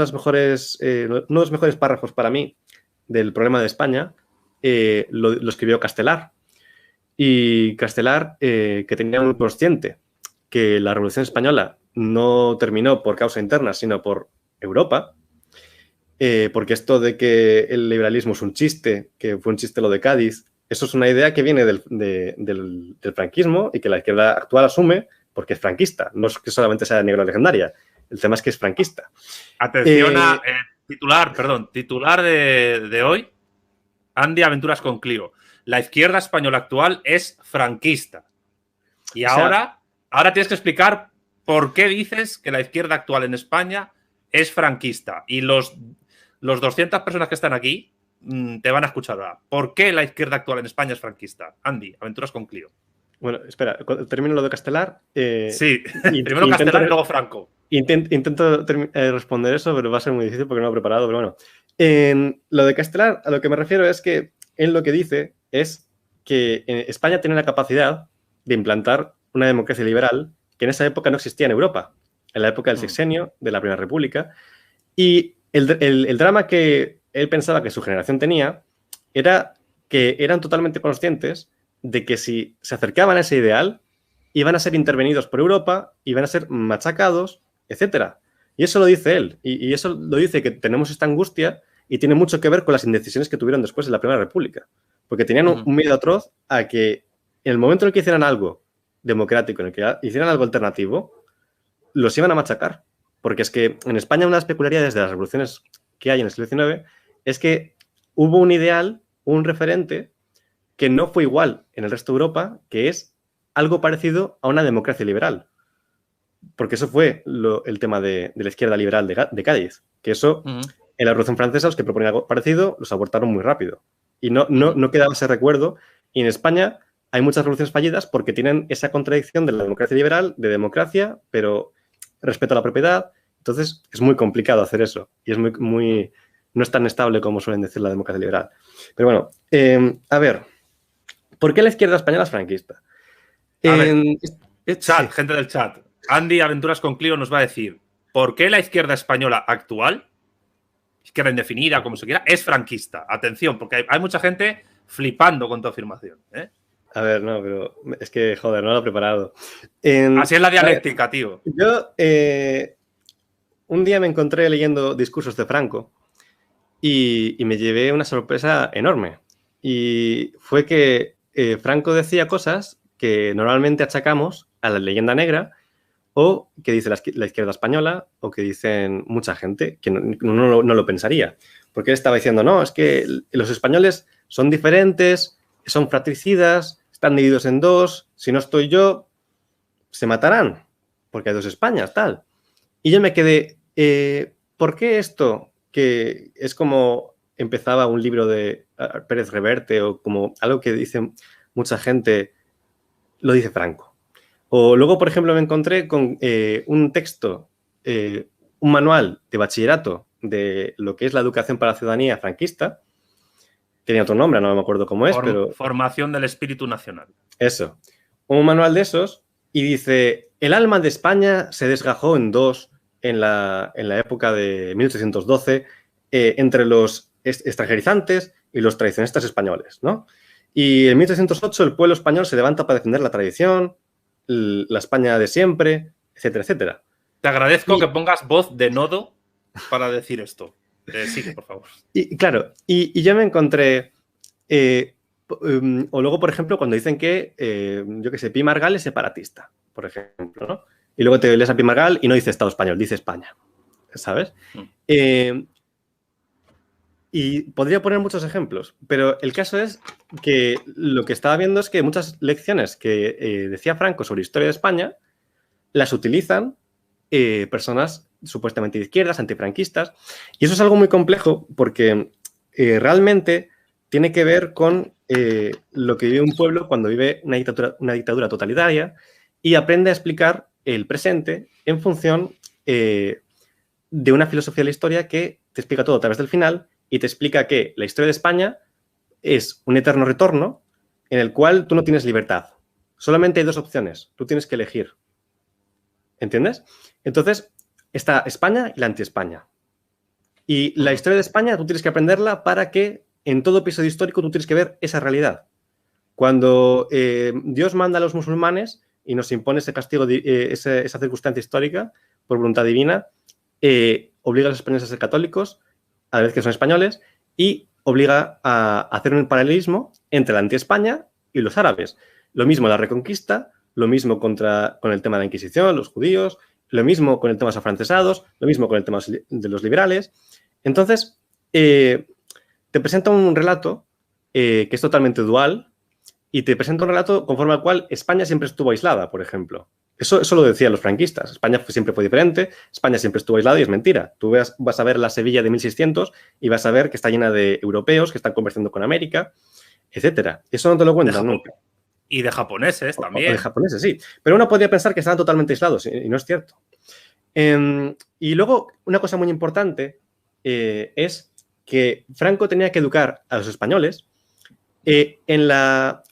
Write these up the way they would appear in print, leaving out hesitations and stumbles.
uno de los mejores párrafos para mí del problema de España lo escribió Castelar. Y Castelar, que tenía muy consciente que la Revolución Española no terminó por causa interna, sino por Europa, porque esto de que el liberalismo es un chiste, que fue un chiste lo de Cádiz, eso es una idea que viene del franquismo y que la izquierda actual asume porque es franquista. No es que solamente sea negra legendaria, el tema es que es franquista. Atención a titular de hoy, Andy Aventuras con Clio. La izquierda española actual es franquista. Y ahora tienes que explicar por qué dices que la izquierda actual en España es franquista. Y los 200 personas que están aquí te van a escuchar ahora. ¿Por qué la izquierda actual en España es franquista? Andy, Aventuras con Clio. Bueno, espera, termino lo de Castelar. Sí, primero Castelar y luego Franco. Intento responder eso, pero va a ser muy difícil porque no lo he preparado. Pero bueno, en lo de Castelar, a lo que me refiero es que él lo que dice es que España tiene la capacidad de implantar una democracia liberal que en esa época no existía en Europa, en la época del sexenio, de la Primera República. Y el drama que él pensaba que su generación tenía era que eran totalmente conscientes de que si se acercaban a ese ideal, iban a ser intervenidos por Europa, iban a ser machacados, etc. Y eso lo dice él. Y eso lo dice que tenemos esta angustia y tiene mucho que ver con las indecisiones que tuvieron después en la Primera República. Porque tenían un miedo atroz a que en el momento en el que hicieran algo democrático, en el que hicieran algo alternativo, los iban a machacar. Porque es que en España una de las peculiaridades de las revoluciones que hay en el siglo XIX es que hubo un ideal, un referente, que no fue igual en el resto de Europa, que es algo parecido a una democracia liberal. Porque eso fue el tema de la izquierda liberal de Cádiz. Que eso, en la Revolución Francesa, los que proponían algo parecido, los abortaron muy rápido. Y no quedaba ese recuerdo. Y en España hay muchas revoluciones fallidas porque tienen esa contradicción de la democracia liberal, de democracia, pero respeto a la propiedad. Entonces, es muy complicado hacer eso. Y es no es tan estable como suelen decir la democracia liberal. Pero bueno, a ver, ¿por qué la izquierda española es franquista? Gente del chat. Andy Aventuras con Clio nos va a decir ¿por qué la izquierda española actual, izquierda indefinida, como se quiera, es franquista? Atención, porque hay mucha gente flipando con tu afirmación. A ver, no, pero es que, joder, no lo he preparado. Así es la dialéctica, tío. Yo un día me encontré leyendo discursos de Franco y me llevé una sorpresa enorme. Y fue que Franco decía cosas que normalmente achacamos a la leyenda negra o que dice la izquierda española o que dicen mucha gente que no lo pensaría. Porque él estaba diciendo, no, es que los españoles son diferentes, son fratricidas, están divididos en dos, si no estoy yo, se matarán, porque hay dos Españas, tal. Y yo me quedé, ¿por qué esto, que es como empezaba un libro de Pérez Reverte o como algo que dice mucha gente, lo dice Franco? O luego, por ejemplo, me encontré con un texto, un manual de bachillerato de lo que es la educación para la ciudadanía franquista. Tenía otro nombre, no me acuerdo cómo es, pero... Formación del espíritu nacional. Eso. Un manual de esos y dice, el alma de España se desgajó en dos en la época de 1812 entre los extranjerizantes y los tradicionalistas españoles, ¿no? Y en 1808 el pueblo español se levanta para defender la tradición, la España de siempre, etcétera, etcétera. Te agradezco que pongas voz de nodo para decir esto. Sigue, por favor. Y claro, y yo me encontré... o luego, por ejemplo, cuando dicen que, yo qué sé, Pi Margall es separatista, por ejemplo, ¿no? Y luego te lees a Pi Margall y no dice Estado español, dice España, ¿sabes? Y podría poner muchos ejemplos, pero el caso es que lo que estaba viendo es que muchas lecciones que decía Franco sobre historia de España las utilizan personas supuestamente de izquierdas, antifranquistas, y eso es algo muy complejo porque realmente tiene que ver con lo que vive un pueblo cuando vive una dictadura totalitaria y aprende a explicar el presente en función de una filosofía de la historia que te explica todo a través del final y te explica que la historia de España es un eterno retorno en el cual tú no tienes libertad. Solamente hay dos opciones. Tú tienes que elegir. ¿Entiendes? Entonces, está España y la anti-España. Y la historia de España tú tienes que aprenderla para que en todo episodio histórico tú tienes que ver esa realidad. Cuando Dios manda a los musulmanes y nos impone ese castigo, esa circunstancia histórica por voluntad divina, obliga a los españoles a ser católicos, a la vez que son españoles, y obliga a hacer un paralelismo entre la anti-España y los árabes. Lo mismo la Reconquista, lo mismo con el tema de la Inquisición, los judíos, lo mismo con el tema de los afrancesados, lo mismo con el tema de los liberales. Entonces, te presenta un relato que es totalmente dual y te presenta un relato conforme al cual España siempre estuvo aislada, por ejemplo. Eso lo decían los franquistas. España siempre fue diferente, España siempre estuvo aislada y es mentira. Tú vas a ver la Sevilla de 1600 y vas a ver que está llena de europeos que están comerciando con América, etcétera. Eso no te lo cuentan nunca. Y de japoneses también. O de japoneses, sí. Pero uno podría pensar que estaban totalmente aislados y no es cierto. Y luego, una cosa muy importante es que Franco tenía que educar a los españoles en la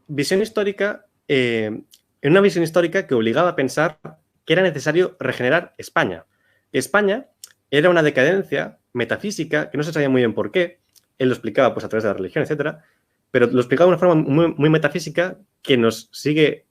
visión histórica, en una visión histórica que obligaba a pensar que era necesario regenerar España. España era una decadencia metafísica que no se sabía muy bien por qué. Él lo explicaba pues, a través de la religión, etcétera, pero lo explicaba de una forma muy, muy metafísica que nos sigue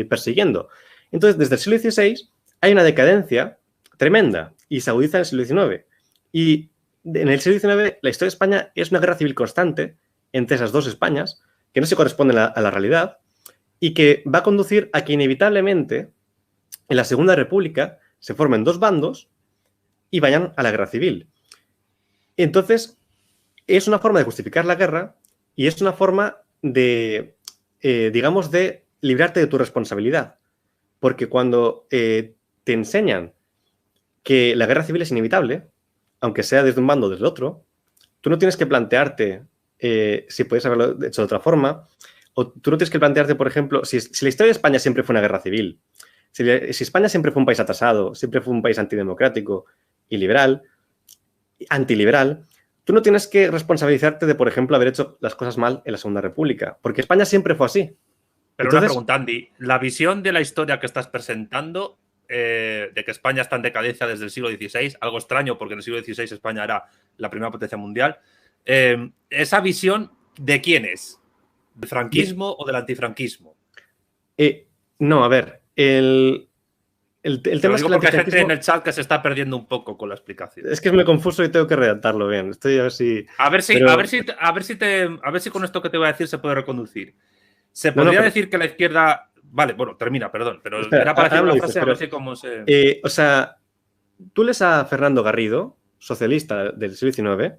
persiguiendo. Entonces, desde el siglo XVI hay una decadencia tremenda y se agudiza en el siglo XIX. Y en el siglo XIX la historia de España es una guerra civil constante entre esas dos Españas que no se corresponden a la realidad y que va a conducir a que inevitablemente en la Segunda República se formen dos bandos y vayan a la guerra civil. Entonces, es una forma de justificar la guerra y es una forma de, digamos, de librarte de tu responsabilidad. Porque cuando te enseñan que la guerra civil es inevitable, aunque sea desde un bando o desde el otro, tú no tienes que plantearte si puedes haberlo hecho de otra forma, o tú no tienes que plantearte, por ejemplo, si la historia de España siempre fue una guerra civil, si España siempre fue un país atrasado, siempre fue un país antidemocrático y liberal, antiliberal, tú no tienes que responsabilizarte de, por ejemplo, haber hecho las cosas mal en la Segunda República, porque España siempre fue así. Pero entonces, una pregunta, Andy. La visión de la historia que estás presentando, de que España está en decadencia desde el siglo XVI, algo extraño porque en el siglo XVI España era la primera potencia mundial, ¿esa visión de quién es? ¿Del franquismo o del antifranquismo? No, a ver, el tema es que porque hay gente en el chat que se está perdiendo un poco con la explicación. Es que es muy confuso y tengo que redactarlo bien. Estoy a ver si... A ver si con esto que te voy a decir se puede reconducir. Se podría decir que la izquierda... Vale, bueno, termina, perdón. Pero espera, era para decir una frase, a ver si cómo se... o sea, tú lees a Fernando Garrido, socialista del siglo XIX,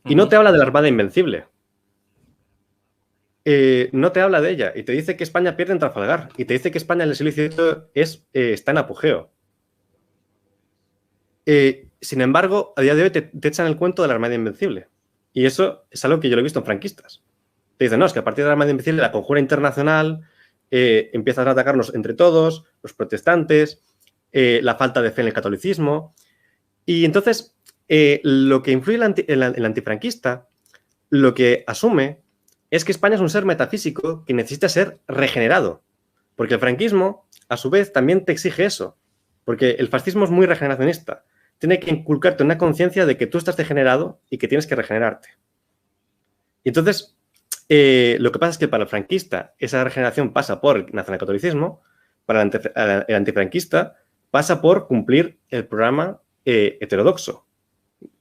y no te habla de la Armada Invencible. No te habla de ella. Y te dice que España pierde en Trafalgar. Y te dice que España en el siglo XVIII está en apogeo. Sin embargo, a día de hoy te echan el cuento de la Armada Invencible. Y eso es algo que yo lo he visto en franquistas. Te dicen, no, es que a partir de la Armada Invencible, la conjura internacional, empiezan a atacarnos entre todos, los protestantes, la falta de fe en el catolicismo. Y entonces, lo que influye el antifranquista, lo que asume es que España es un ser metafísico que necesita ser regenerado. Porque el franquismo, a su vez, también te exige eso. Porque el fascismo es muy regeneracionista. Tiene que inculcarte una conciencia de que tú estás degenerado y que tienes que regenerarte. Y entonces, lo que pasa es que para el franquista esa regeneración pasa por el nacionalcatolicismo, para el antifranquista pasa por cumplir el programa heterodoxo.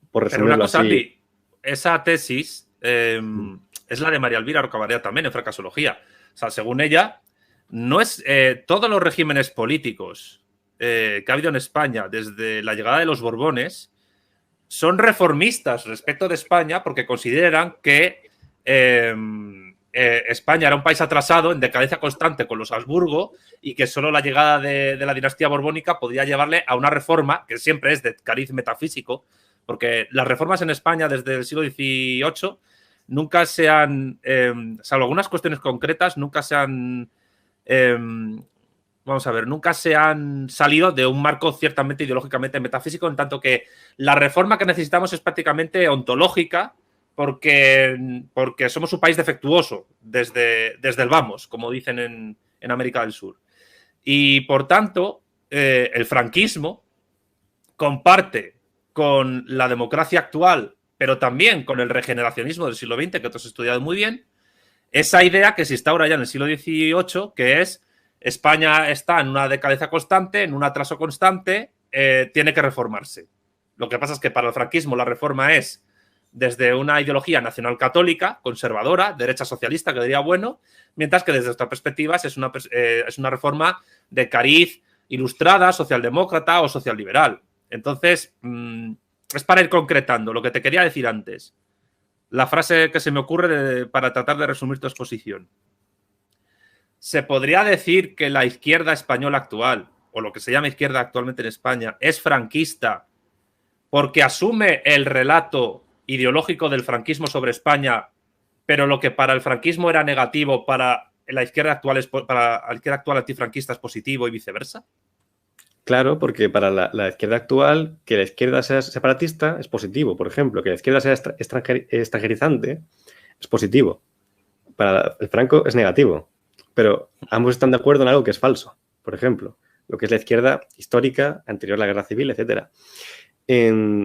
Por resumirlo. Pero una cosa, así. Andy, esa tesis es la de María Elvira Rocabadea también en Fracasología. O sea, según ella, no es todos los regímenes políticos que ha habido en España desde la llegada de los Borbones son reformistas respecto de España porque consideran que España era un país atrasado, en decadencia constante con los Habsburgo y que solo la llegada de la dinastía borbónica podía llevarle a una reforma que siempre es de cariz metafísico, porque las reformas en España desde el siglo XVIII nunca se han, salvo algunas cuestiones concretas, nunca se han... vamos a ver, nunca se han salido de un marco ciertamente ideológicamente metafísico, en tanto que la reforma que necesitamos es prácticamente ontológica, porque somos un país defectuoso desde el vamos, como dicen en América del Sur. Y, por tanto, el franquismo comparte con la democracia actual, pero también con el regeneracionismo del siglo XX, que tú has estudiado muy bien, esa idea que se instaura ya en el siglo XVIII, que es España está en una decadencia constante, en un atraso constante, tiene que reformarse. Lo que pasa es que para el franquismo la reforma es desde una ideología nacional católica, conservadora, derecha socialista, que diría bueno, mientras que desde otra perspectiva es una reforma de cariz ilustrada, socialdemócrata o socialliberal. Entonces, es para ir concretando lo que te quería decir antes. La frase que se me ocurre para tratar de resumir tu exposición. ¿Se podría decir que la izquierda española actual, o lo que se llama izquierda actualmente en España, es franquista porque asume el relato ideológico del franquismo sobre España, pero lo que para el franquismo era negativo, para la izquierda actual, para la izquierda actual antifranquista es positivo y viceversa? Claro, porque para la izquierda actual, que la izquierda sea separatista es positivo. Por ejemplo, que la izquierda sea extranjerizante es positivo. Para el Franco es negativo. Pero ambos están de acuerdo en algo que es falso. Por ejemplo, lo que es la izquierda histórica, anterior a la guerra civil, etc.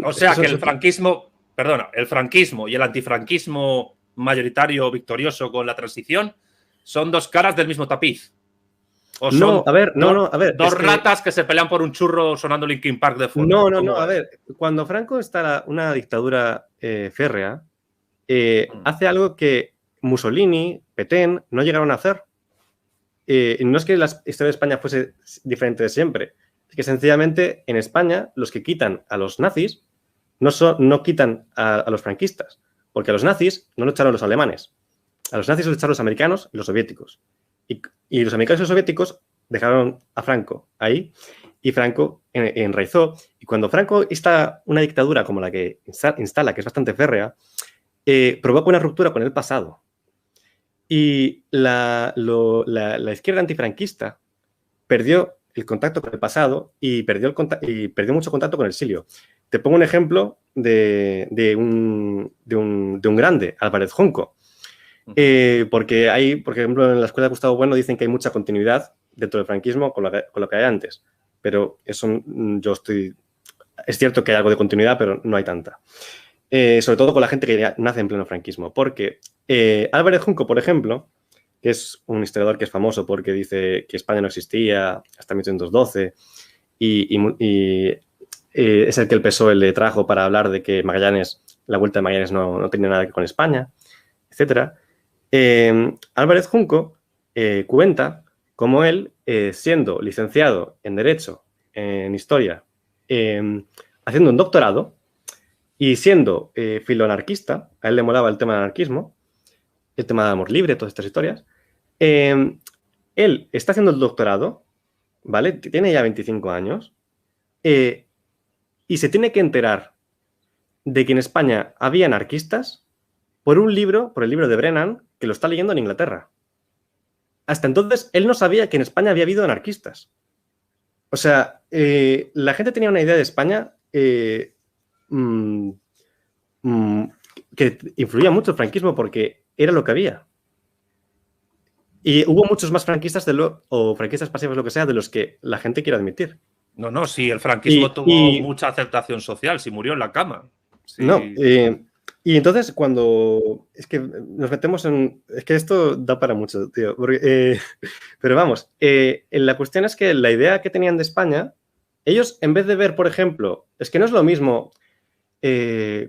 O sea que el franquismo, perdona, el franquismo y el antifranquismo mayoritario victorioso con la transición son dos caras del mismo tapiz. ¿O son no, a ver, a ver. Dos ratas que se pelean por un churro sonando Linkin Park de fondo? No, a ver. Cuando Franco está en una dictadura férrea, hace algo que Mussolini, Petén, no llegaron a hacer. No es que la historia de España fuese diferente de siempre, es que sencillamente en España los que quitan a los nazis no quitan a los franquistas, porque a los nazis no lo echaron los alemanes, a los nazis los echaron los americanos y los soviéticos. Y los americanos y los soviéticos dejaron a Franco ahí y Franco enraizó. Y cuando Franco está una dictadura como la que instala, que es bastante férrea, provoca una ruptura con el pasado. Y la izquierda antifranquista perdió el contacto con el pasado y perdió mucho contacto con el exilio. Te pongo un ejemplo de un grande, Álvarez Junco. Porque hay, por ejemplo, en la escuela de Gustavo Bueno dicen que hay mucha continuidad dentro del franquismo con lo que hay antes. Pero eso es cierto que hay algo de continuidad, pero no hay tanta. Sobre todo con la gente que nace en pleno franquismo. Porque Álvarez Junco, por ejemplo, que es un historiador que es famoso porque dice que España no existía hasta 1812 y es el que el PSOE le trajo para hablar de que la vuelta de Magallanes no tenía nada que ver con España, etc. Álvarez Junco cuenta cómo él, siendo licenciado en Derecho, en Historia, haciendo un doctorado, y siendo filoanarquista, a él le molaba el tema del anarquismo, el tema del amor libre, todas estas historias, él está haciendo el doctorado, ¿vale? Tiene ya 25 años, y se tiene que enterar de que en España había anarquistas por el libro de Brennan, que lo está leyendo en Inglaterra. Hasta entonces, él no sabía que en España había habido anarquistas. O sea, la gente tenía una idea de España que influía mucho el franquismo porque era lo que había. Y hubo muchos más franquistas o franquistas pasivos, lo que sea, de los que la gente quiere admitir. No, sí, el franquismo tuvo mucha aceptación social, sí murió en la cama. Sí. No, y entonces cuando... Es que nos metemos en... Es que esto da para mucho, tío. Pero vamos, la cuestión es que la idea que tenían de España, ellos en vez de ver, por ejemplo, es que no es lo mismo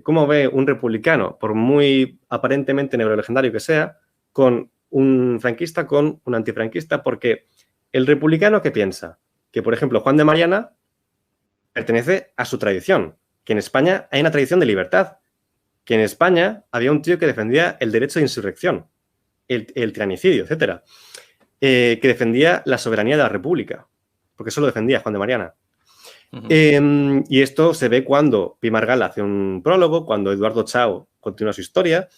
cómo ve un republicano, por muy aparentemente neurolegendario que sea, con un franquista, con un antifranquista, porque el republicano, ¿qué piensa? Que, por ejemplo, Juan de Mariana pertenece a su tradición, que en España hay una tradición de libertad, que en España había un tío que defendía el derecho de insurrección, el tiranicidio, etcétera, que defendía la soberanía de la República, porque eso lo defendía Juan de Mariana. Uh-huh. Y esto se ve cuando Pi Margall hace un prólogo, cuando Eduardo Chao continúa su historia.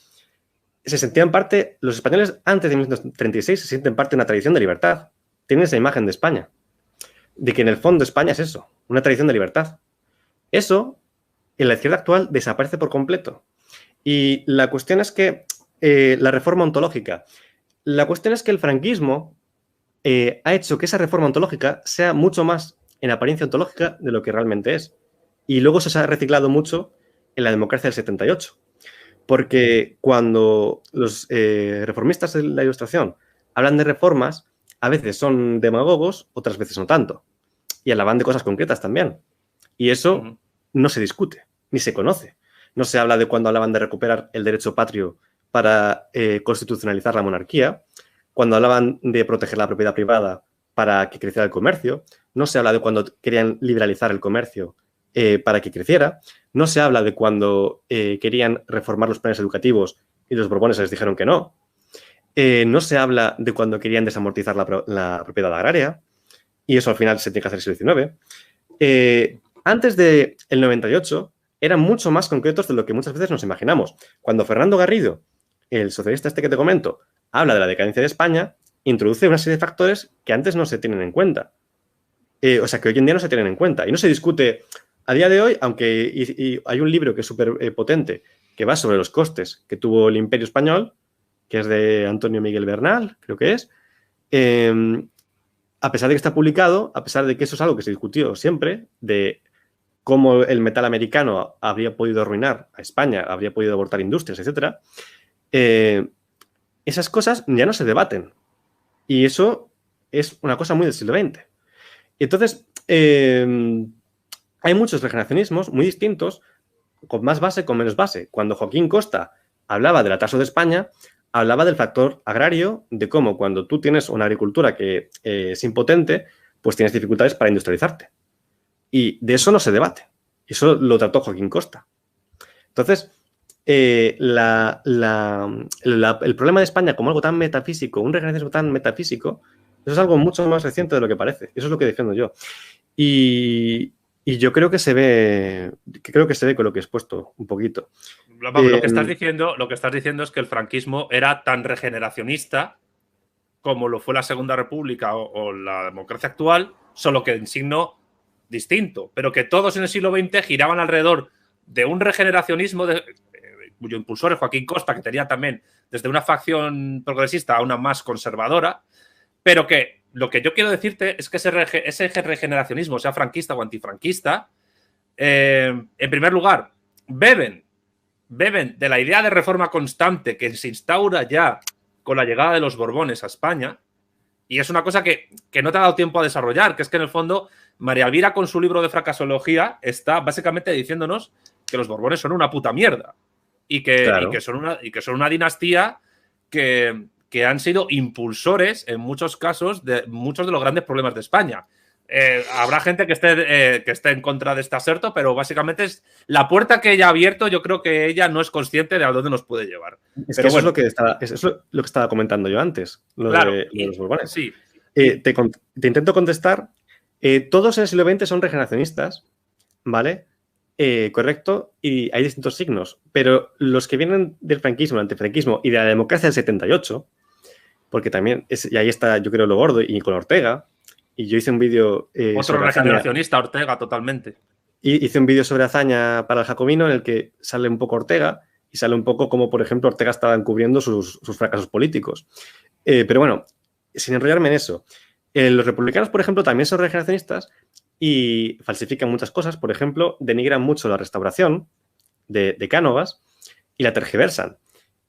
Se sentían parte, los españoles antes de 1936 se sienten parte de una tradición de libertad. Tienen esa imagen de España, de que en el fondo España es eso, una tradición de libertad. Eso, en la izquierda actual, desaparece por completo. Y la cuestión es que la reforma ontológica, la cuestión es que el franquismo ha hecho que esa reforma ontológica sea mucho más en apariencia ontológica de lo que realmente es. Y luego eso se ha reciclado mucho en la democracia del 78. Porque cuando los reformistas de la Ilustración hablan de reformas, a veces son demagogos, otras veces no tanto. Y hablaban de cosas concretas también. Y eso no se discute, ni se conoce. No se habla de cuando hablaban de recuperar el derecho patrio para constitucionalizar la monarquía, cuando hablaban de proteger la propiedad privada para que creciera el comercio. No se habla de cuando querían liberalizar el comercio para que creciera. No se habla de cuando querían reformar los planes educativos y los Borbones les dijeron que no. No se habla de cuando querían desamortizar la propiedad agraria, y eso al final se tiene que hacer en el siglo XIX. Antes del 98 eran mucho más concretos de lo que muchas veces nos imaginamos. Cuando Fernando Garrido, el socialista este que te comento, habla de la decadencia de España, introduce una serie de factores que antes no se tienen en cuenta. O sea, que hoy en día no se tienen en cuenta. Y no se discute a día de hoy, aunque y hay un libro que es súper potente, que va sobre los costes que tuvo el Imperio Español, que es de Antonio Miguel Bernal, creo que es. A pesar de que está publicado, a pesar de que eso es algo que se discutió siempre, de cómo el metal americano habría podido arruinar a España, habría podido abortar industrias, etc., esas cosas ya no se debaten. Y eso es una cosa muy del siglo XX. Entonces, hay muchos regeneracionismos muy distintos, con más base, con menos base. Cuando Joaquín Costa hablaba del atraso de España, hablaba del factor agrario, de cómo cuando tú tienes una agricultura que es impotente, pues tienes dificultades para industrializarte. Y de eso no se debate. Eso lo trató Joaquín Costa. Entonces, el problema de España como algo tan metafísico, un regeneracionismo tan metafísico, eso es algo mucho más reciente de lo que parece. Eso es lo que defiendo yo. Y yo creo que se ve con lo que he expuesto un poquito. Lo que estás diciendo es que el franquismo era tan regeneracionista como lo fue la Segunda República o la democracia actual, solo que en signo distinto, pero que todos en el siglo XX giraban alrededor de un regeneracionismo cuyo impulsor es Joaquín Costa, que tenía también desde una facción progresista a una más conservadora, pero que lo que yo quiero decirte es que ese regeneracionismo, sea franquista o antifranquista, en primer lugar, beben de la idea de reforma constante que se instaura ya con la llegada de los Borbones a España, y es una cosa que no te ha dado tiempo a desarrollar, que es que en el fondo María Elvira con su libro de fracasología está básicamente diciéndonos que los Borbones son una puta mierda y que son una dinastía que han sido impulsores en muchos casos de muchos de los grandes problemas de España. Habrá gente que esté en contra de este aserto, pero básicamente es la puerta que ella ha abierto. Yo creo que ella no es consciente de a dónde nos puede llevar. Pero bueno, eso es lo que estaba comentando yo antes, claro, de los Borbones. Sí. Te intento contestar. Todos en el siglo XX son regeneracionistas, ¿vale? Correcto, y hay distintos signos, pero los que vienen del franquismo, el antifranquismo y de la democracia del 78, porque también, y ahí está, yo creo, lo gordo, y con Ortega, y yo hice un vídeo... Otro regeneracionista, Ortega, totalmente. Y hice un vídeo sobre Azaña para el Jacobino en el que sale un poco Ortega y sale un poco como, por ejemplo, Ortega estaba encubriendo sus fracasos políticos. Pero bueno, sin enrollarme en eso, los republicanos, por ejemplo, también son regeneracionistas y falsifican muchas cosas. Por ejemplo, denigran mucho la restauración de Cánovas y la tergiversan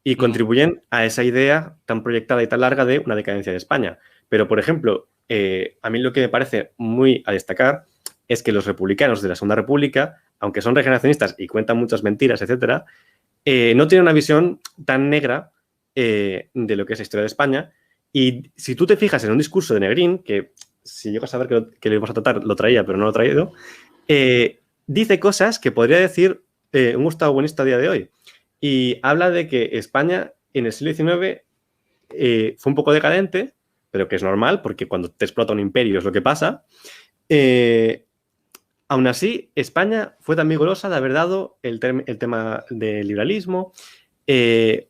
y contribuyen a esa idea tan proyectada y tan larga de una decadencia de España. Pero, por ejemplo, a mí lo que me parece muy a destacar es que los republicanos de la Segunda República, aunque son regeneracionistas y cuentan muchas mentiras, etcétera, no tienen una visión tan negra de lo que es la historia de España. Y si tú te fijas en un discurso de Negrín, que si llego a saber que lo íbamos a tratar, lo traía, pero no lo he traído, dice cosas que podría decir un Gustavo Buenista a día de hoy. Y habla de que España en el siglo XIX fue un poco decadente, pero que es normal, porque cuando te explota un imperio es lo que pasa. Aún así, España fue tan vigorosa de haber dado el tema del liberalismo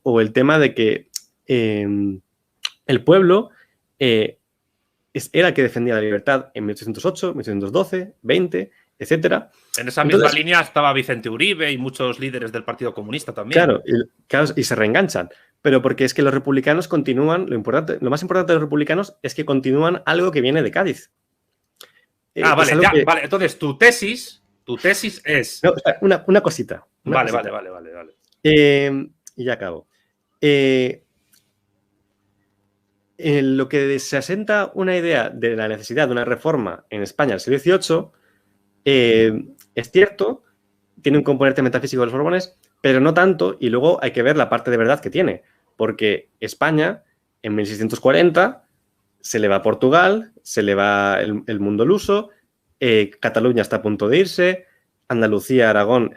o el tema de que el pueblo era el que defendía la libertad en 1808, 1812, 20, etcétera. En esa misma línea estaba Vicente Uribe y muchos líderes del Partido Comunista también. Claro, y se reenganchan. Pero porque es que los republicanos continúan, lo más importante de los republicanos es que continúan algo que viene de Cádiz. Vale. Entonces, tu tesis Tu tesis es... No, una cosita. Vale. Y ya acabo. En lo que se asenta una idea de la necesidad de una reforma en España del siglo XVIII, es cierto, tiene un componente metafísico de los Borbones, pero no tanto, y luego hay que ver la parte de verdad que tiene, porque España, en 1640, se le va a Portugal, se le va el mundo luso, Cataluña está a punto de irse, Andalucía, Aragón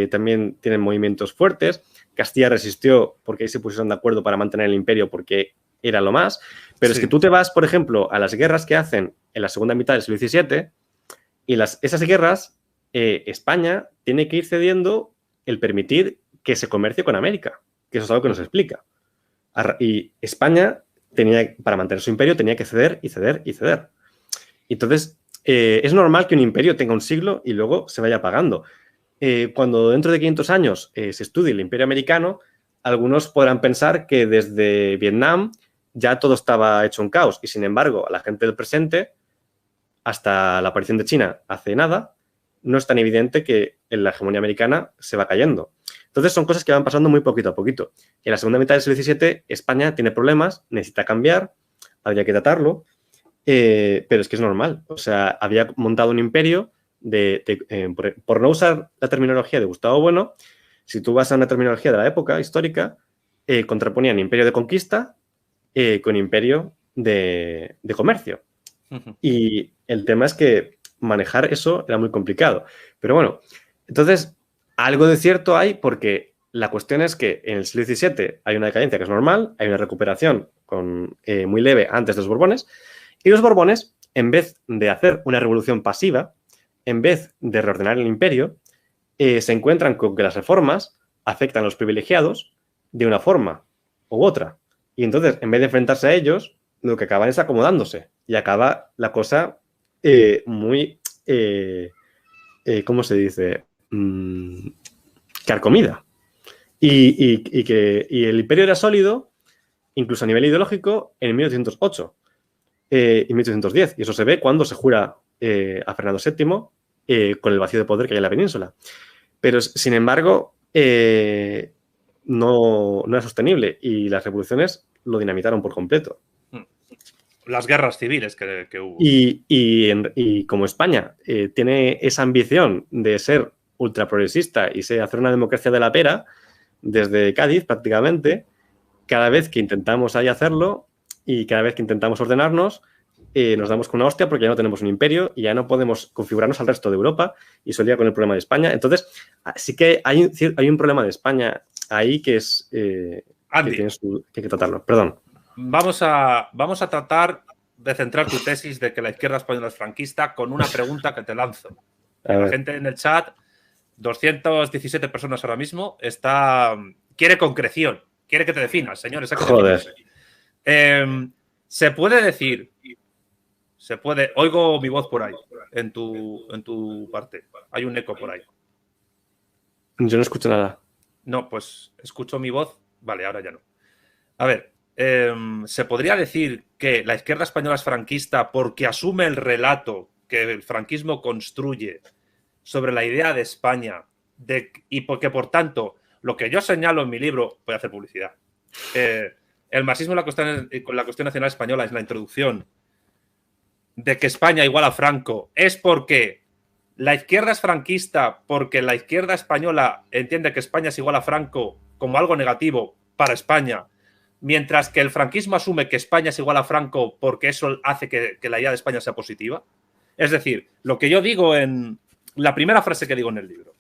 también tienen movimientos fuertes, Castilla resistió porque ahí se pusieron de acuerdo para mantener el imperio porque era lo más, pero sí. Es que tú te vas, por ejemplo, a las guerras que hacen en la segunda mitad del siglo XVII y esas guerras, España tiene que ir cediendo el permitir que se comercie con América, que eso es algo que nos explica. Y España, para mantener su imperio, tenía que ceder y ceder y ceder. Entonces, es normal que un imperio tenga un siglo y luego se vaya apagando. Cuando dentro de 500 años se estudie el imperio americano, algunos podrán pensar que desde Vietnam ya todo estaba hecho un caos y, sin embargo, a la gente del presente, hasta la aparición de China hace nada, no es tan evidente que la hegemonía americana se va cayendo. Entonces, son cosas que van pasando muy poquito a poquito. En la segunda mitad del siglo XVII, España tiene problemas, necesita cambiar, habría que tratarlo, pero es que es normal. O sea, había montado un imperio por no usar la terminología de Gustavo Bueno, si tú vas a una terminología de la época histórica, contraponían imperio de conquista con imperio de comercio. Y el tema es que manejar eso era muy complicado. Pero bueno, entonces, algo de cierto hay porque la cuestión es que en el siglo XVII hay una decadencia que es normal, hay una recuperación muy leve antes de los Borbones, y los Borbones, en vez de hacer una revolución pasiva, en vez de reordenar el imperio, se encuentran con que las reformas afectan a los privilegiados de una forma u otra. Y entonces, en vez de enfrentarse a ellos, lo que acaban es acomodándose. Y acaba la cosa muy, ¿cómo se dice? Carcomida. Y el imperio era sólido, incluso a nivel ideológico, en 1808 y 1810. Y eso se ve cuando se jura a Fernando VII con el vacío de poder que hay en la península. Pero, sin embargo, no era sostenible y las revoluciones lo dinamitaron por completo. Las guerras civiles que hubo. Y como España tiene esa ambición de ser ultraprogresista y hacer una democracia de la pera, desde Cádiz prácticamente, cada vez que intentamos ahí hacerlo y cada vez que intentamos ordenarnos, nos damos con una hostia porque ya no tenemos un imperio y ya no podemos configurarnos al resto de Europa y eso lía con el problema de España. Entonces, sí que hay un problema de España ahí que es Andy, que hay que tratarlo. Perdón. Vamos a tratar de centrar tu tesis de que la izquierda española es franquista con una pregunta que te lanzo. La gente en el chat, 217 personas ahora mismo, quiere concreción, quiere que te definas, señores. Joder. Se puede decir, oigo mi voz por ahí, en tu parte. Hay un eco por ahí. Yo no escucho nada. No, pues escucho mi voz. Vale, ahora ya no. A ver, ¿se podría decir que la izquierda española es franquista porque asume el relato que el franquismo construye sobre la idea de España y porque, por tanto, lo que yo señalo en mi libro, voy a hacer publicidad, el marxismo con la cuestión nacional española es la introducción de que España igual a Franco, es porque la izquierda es franquista porque la izquierda española entiende que España es igual a Franco como algo negativo para España, mientras que el franquismo asume que España es igual a Franco porque eso hace que la idea de España sea positiva. Es decir, lo que yo digo en la primera frase que digo en el libro,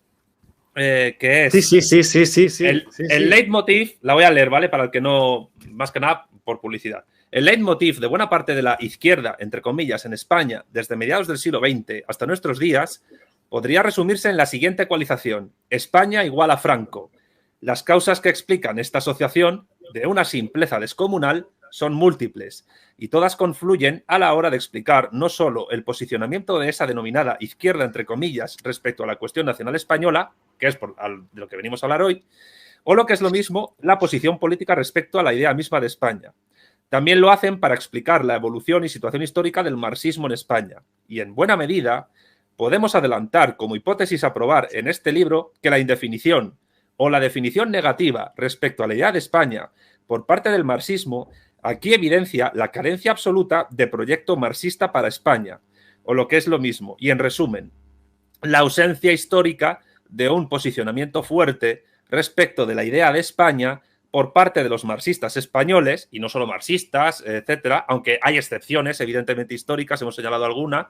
que es... Sí. El leitmotiv, la voy a leer, ¿vale? Para el que no, más que nada por publicidad. El leitmotiv de buena parte de la izquierda, entre comillas, en España, desde mediados del siglo XX hasta nuestros días, podría resumirse en la siguiente ecualización. España igual a Franco. Las causas que explican esta asociación, de una simpleza descomunal, son múltiples y todas confluyen a la hora de explicar no solo el posicionamiento de esa denominada izquierda, entre comillas, respecto a la cuestión nacional española, que es de lo que venimos a hablar hoy, o lo que es lo mismo, la posición política respecto a la idea misma de España. También lo hacen para explicar la evolución y situación histórica del marxismo en España y, en buena medida, podemos adelantar como hipótesis a probar en este libro que la indefinición o la definición negativa respecto a la idea de España por parte del marxismo aquí evidencia la carencia absoluta de proyecto marxista para España, o lo que es lo mismo, y en resumen, la ausencia histórica de un posicionamiento fuerte respecto de la idea de España por parte de los marxistas españoles, y no solo marxistas, etcétera, aunque hay excepciones evidentemente históricas, hemos señalado alguna,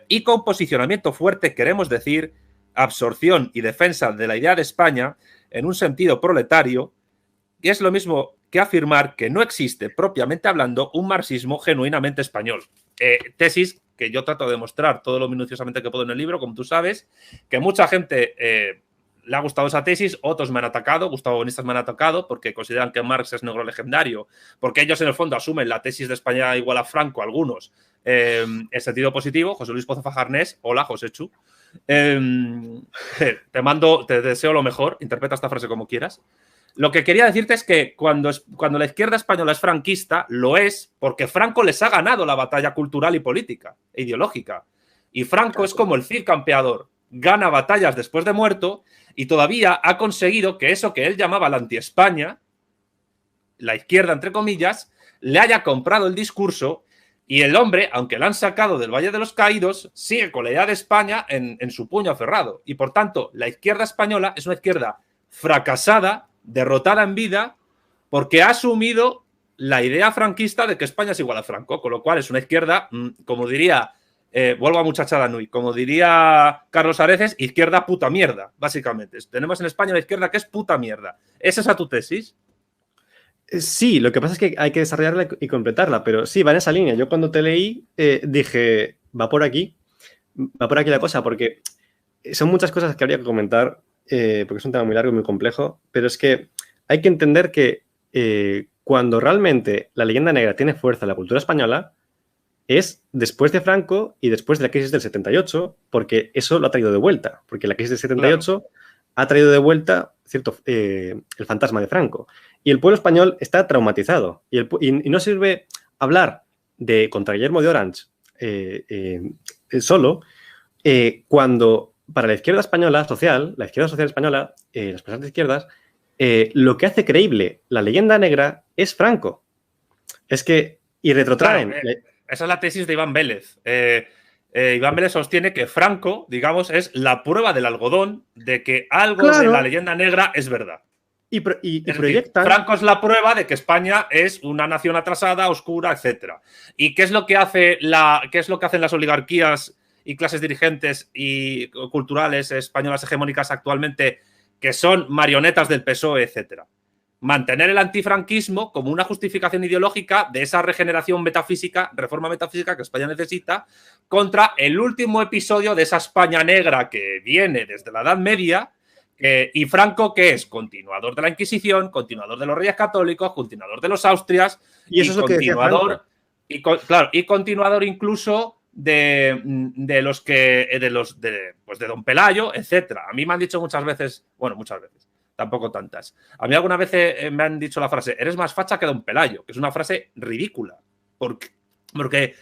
y con posicionamiento fuerte queremos decir absorción y defensa de la idea de España en un sentido proletario, y es lo mismo que afirmar que no existe, propiamente hablando, un marxismo genuinamente español. Tesis que yo trato de demostrar todo lo minuciosamente que puedo en el libro, como tú sabes, que mucha gente le ha gustado esa tesis, otros me han atacado, gustabonistas me han atacado, porque consideran que Marx es negro legendario, porque ellos en el fondo asumen la tesis de España igual a Franco, algunos, en sentido positivo. José Luis Pozo Fajarnés, hola, José Chu. Te deseo lo mejor, interpreta esta frase como quieras. Lo que quería decirte es que cuando la izquierda española es franquista, lo es porque Franco les ha ganado la batalla cultural y política e ideológica. Y Franco es como el Cid campeador, gana batallas después de muerto y todavía ha conseguido que eso que él llamaba la anti-España, la izquierda entre comillas, le haya comprado el discurso y el hombre, aunque lo han sacado del Valle de los Caídos, sigue con la idea de España en su puño aferrado. Y por tanto, la izquierda española es una izquierda fracasada, derrotada en vida, porque ha asumido la idea franquista de que España es igual a Franco, con lo cual es una izquierda, como diría, vuelvo a muchachada Nui, como diría Carlos Areces, izquierda puta mierda, básicamente. Tenemos en España una izquierda que es puta mierda. ¿Es esa tu tesis? Sí, lo que pasa es que hay que desarrollarla y completarla, pero sí, va en esa línea. Yo cuando te leí dije, va por aquí la cosa, porque son muchas cosas que habría que comentar, porque es un tema muy largo y muy complejo, pero es que hay que entender que cuando realmente la leyenda negra tiene fuerza en la cultura española es después de Franco y después de la crisis del 78, porque eso lo ha traído de vuelta, porque la crisis del 78 ha traído de vuelta el fantasma de Franco. Y el pueblo español está traumatizado. Y no sirve hablar contra Guillermo de Orange solo cuando para la izquierda española social, la izquierda social española, las personas de izquierdas, lo que hace creíble la leyenda negra es Franco. Es que, y retrotraen. Claro, esa es la tesis de Iván Vélez. Iván Vélez sostiene que Franco, digamos, es la prueba del algodón de que algo de la leyenda negra es verdad. Y es proyectan. Decir, Franco es la prueba de que España es una nación atrasada, oscura, etc. ¿Y qué es lo que hacen las oligarquías y clases dirigentes y culturales españolas hegemónicas actualmente, que son marionetas del PSOE, etcétera? Mantener el antifranquismo como una justificación ideológica de esa regeneración metafísica, reforma metafísica que España necesita, contra el último episodio de esa España negra que viene desde la Edad Media, y Franco, que es continuador de la Inquisición, continuador de los Reyes Católicos, continuador de los Austrias, y eso es lo que decía Franco. Y continuador incluso de Don Pelayo, etcétera. A mí me han dicho muchas veces, tampoco tantas. A mí alguna vez me han dicho la frase, eres más facha que Don Pelayo, que es una frase ridícula. Porque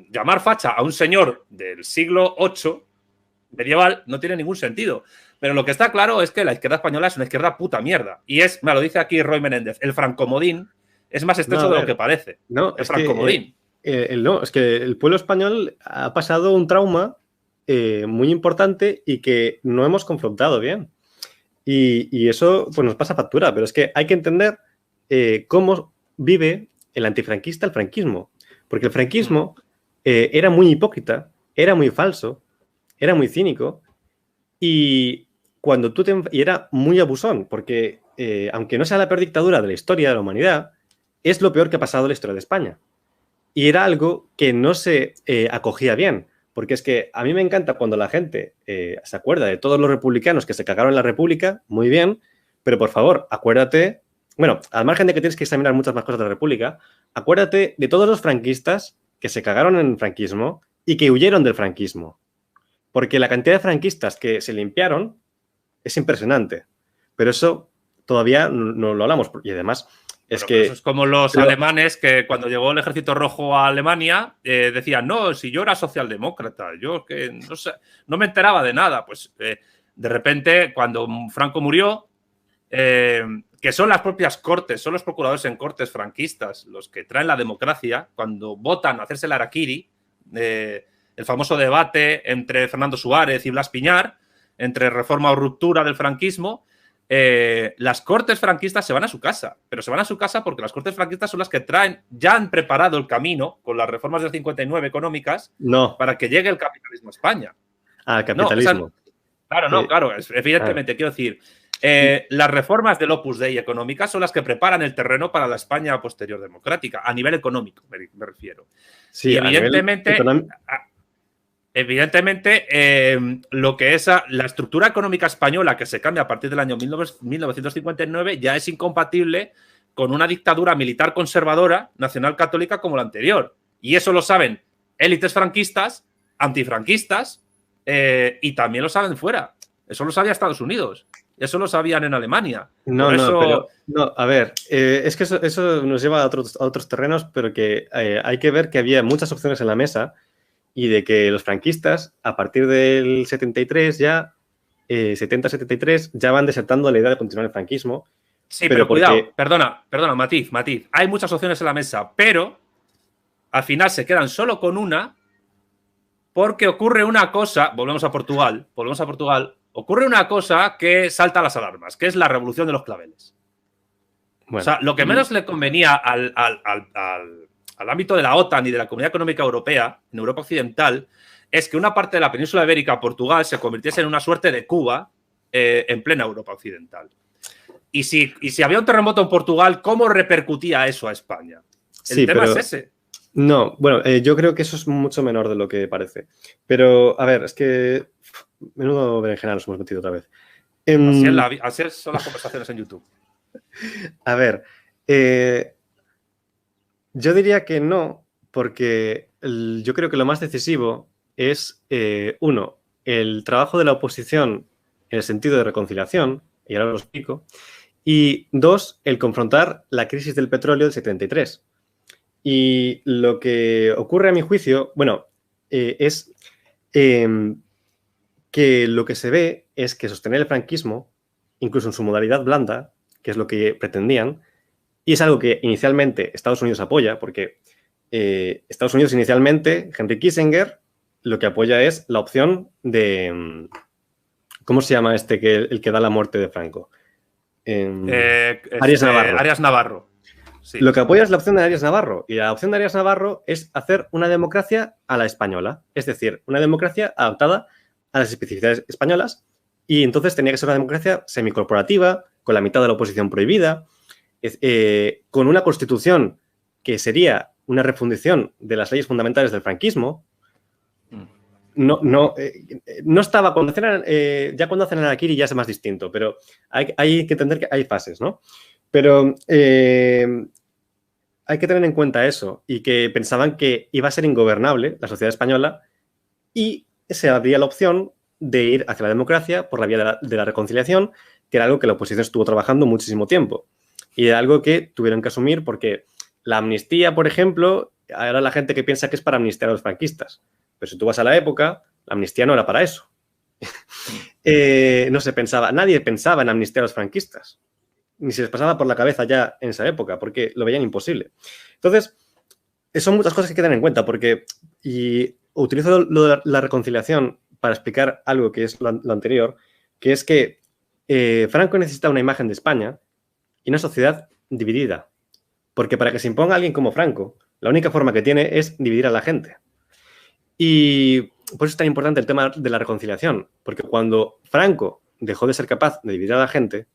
llamar facha a un señor del siglo VIII medieval no tiene ningún sentido. Pero lo que está claro es que la izquierda española es una izquierda puta mierda. Y me lo dice aquí Roy Menéndez, el francomodín es más estrecho de lo que parece. No, el francomodín. No, es que el pueblo español ha pasado un trauma muy importante y que no hemos confrontado bien. Y eso pues nos pasa factura, pero es que hay que entender cómo vive el antifranquista el franquismo. Porque el franquismo era muy hipócrita, era muy falso, era muy cínico y era muy abusón, porque aunque no sea la peor dictadura de la historia de la humanidad, es lo peor que ha pasado en la historia de España. Y era algo que no se acogía bien. Porque es que a mí me encanta cuando la gente se acuerda de todos los republicanos que se cagaron en la República, muy bien, pero por favor, acuérdate, bueno, al margen de que tienes que examinar muchas más cosas de la República, acuérdate de todos los franquistas que se cagaron en el franquismo y que huyeron del franquismo. Porque la cantidad de franquistas que se limpiaron es impresionante. Pero eso todavía no lo hablamos. Y además, Es Pero que... eso es como los alemanes que cuando llegó el Ejército Rojo a Alemania decían, no, si yo era socialdemócrata, yo que no sé, no me enteraba de nada. Pues de repente, cuando Franco murió, que son las propias cortes, son los procuradores en cortes franquistas los que traen la democracia, cuando votan a hacerse el harakiri, el famoso debate entre Fernando Suárez y Blas Piñar, entre reforma o ruptura del franquismo, las cortes franquistas se van a su casa, pero se van a su casa porque las cortes franquistas son las que traen, ya han preparado el camino con las reformas del 59 económicas para que llegue el capitalismo a España. Ah, capitalismo. Claro, evidentemente, quiero decir, las reformas del Opus Dei económicas son las que preparan el terreno para la España posterior democrática, a nivel económico, me refiero. Sí, y evidentemente, lo que es la estructura económica española que se cambia a partir del año 1959 ya es incompatible con una dictadura militar conservadora nacional católica como la anterior. Y eso lo saben élites franquistas, antifranquistas, y también lo saben fuera. Eso lo sabía Estados Unidos. Eso lo sabían en Alemania. A ver, es que eso nos lleva a otros terrenos, pero que hay que ver que había muchas opciones en la mesa y de que los franquistas, a partir del 73 ya, 70-73, ya van desertando la idea de continuar el franquismo. Sí, pero cuidado, perdona, matiz. Hay muchas opciones en la mesa, pero al final se quedan solo con una porque ocurre una cosa, volvemos a Portugal, ocurre una cosa que salta las alarmas, que es la revolución de los claveles. Bueno, o sea, lo que menos le convenía al ámbito de la OTAN y de la Comunidad Económica Europea, en Europa Occidental, es que una parte de la península ibérica, Portugal, se convirtiese en una suerte de Cuba en plena Europa Occidental. Y si había un terremoto en Portugal, ¿cómo repercutía eso a España? El tema es ese. No, bueno, yo creo que eso es mucho menor de lo que parece. Pero, a ver, es que menudo berenjena nos hemos metido otra vez. Así son las conversaciones en YouTube. A ver, yo diría que no, porque yo creo que lo más decisivo es, uno, el trabajo de la oposición en el sentido de reconciliación, y ahora lo explico, y dos, el confrontar la crisis del petróleo del 73. Y lo que ocurre a mi juicio, bueno, es que lo que se ve es que sostener el franquismo, incluso en su modalidad blanda, que es lo que pretendían, y es algo que inicialmente Estados Unidos apoya, porque Estados Unidos inicialmente, Henry Kissinger, lo que apoya es la opción de... ¿Cómo se llama el que da la muerte de Franco? Arias Navarro. Arias Navarro. Sí. Lo que apoya es la opción de Arias Navarro. Y la opción de Arias Navarro es hacer una democracia a la española. Es decir, una democracia adaptada a las especificidades españolas. Y entonces tenía que ser una democracia semicorporativa, con la mitad de la oposición prohibida, con una constitución que sería una refundición de las leyes fundamentales del franquismo. No estaba cuando hacen, ya cuando hacen el harakiri ya es más distinto, pero hay que entender que hay fases, ¿no? Pero hay que tener en cuenta eso y que pensaban que iba a ser ingobernable la sociedad española y se abría la opción de ir hacia la democracia por la vía de la reconciliación, que era algo que la oposición estuvo trabajando muchísimo tiempo y era algo que tuvieron que asumir porque la amnistía, por ejemplo, ahora la gente que piensa que es para amnistiar a los franquistas. Pero si tú vas a la época, la amnistía no era para eso. No se pensaba, nadie pensaba en amnistiar a los franquistas. Ni se les pasaba por la cabeza ya en esa época, porque lo veían imposible. Entonces, son muchas cosas que hay que tener en cuenta, porque, y utilizo lo de la reconciliación para explicar algo que es lo anterior, que es que Franco necesita una imagen de España y una sociedad dividida. Porque para que se imponga alguien como Franco, la única forma que tiene es dividir a la gente. Y por eso es tan importante el tema de la reconciliación, porque cuando Franco dejó de ser capaz de dividir a la gente,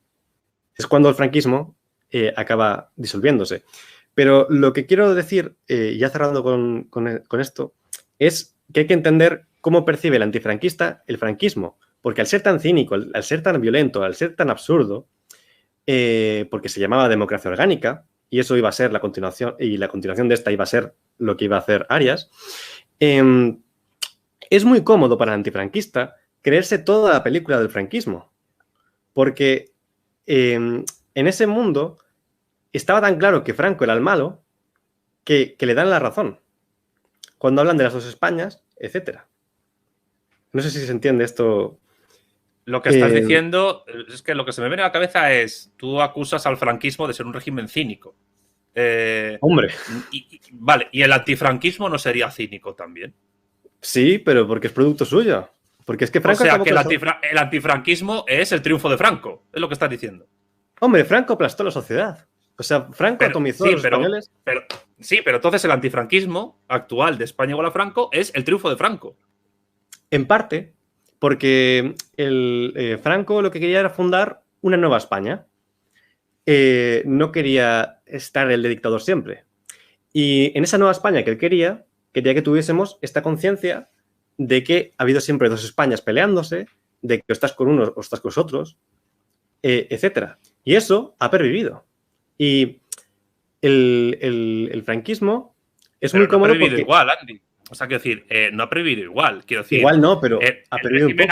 es cuando el franquismo acaba disolviéndose. Pero lo que quiero decir, ya cerrando con esto, es que hay que entender cómo percibe el antifranquista el franquismo, porque al ser tan cínico, al ser tan violento, al ser tan absurdo, porque se llamaba democracia orgánica, y eso iba a ser la continuación, y la continuación de esta iba a ser lo que iba a hacer Arias, es muy cómodo para el antifranquista creerse toda la película del franquismo, porque en ese mundo estaba tan claro que Franco era el malo que le dan la razón cuando hablan de las dos Españas, etcétera. No sé si se entiende esto. Lo que estás diciendo es que lo que se me viene a la cabeza es, tú acusas al franquismo de ser un régimen cínico. Hombre. Vale, ¿y el antifranquismo no sería cínico también? Sí, pero porque es producto suyo. Porque es que Franco... O sea, que el antifranquismo es el triunfo de Franco, es lo que estás diciendo. Hombre, Franco aplastó la sociedad. O sea, Franco atomizó a los españoles. Sí, pero entonces el antifranquismo actual de España igual a Franco es el triunfo de Franco. En parte, porque Franco lo que quería era fundar una nueva España. No quería estar el de dictador siempre. Y en esa nueva España que él quería que tuviésemos esta conciencia de que ha habido siempre dos Españas peleándose, de que o estás con unos o estás con los otros, etcétera. Y eso ha pervivido. Y el franquismo es muy cómodo porque... igual, Andy. O sea, quiero decir, no ha pervivido igual. Quiero decir, igual no, pero ha pervivido un poco.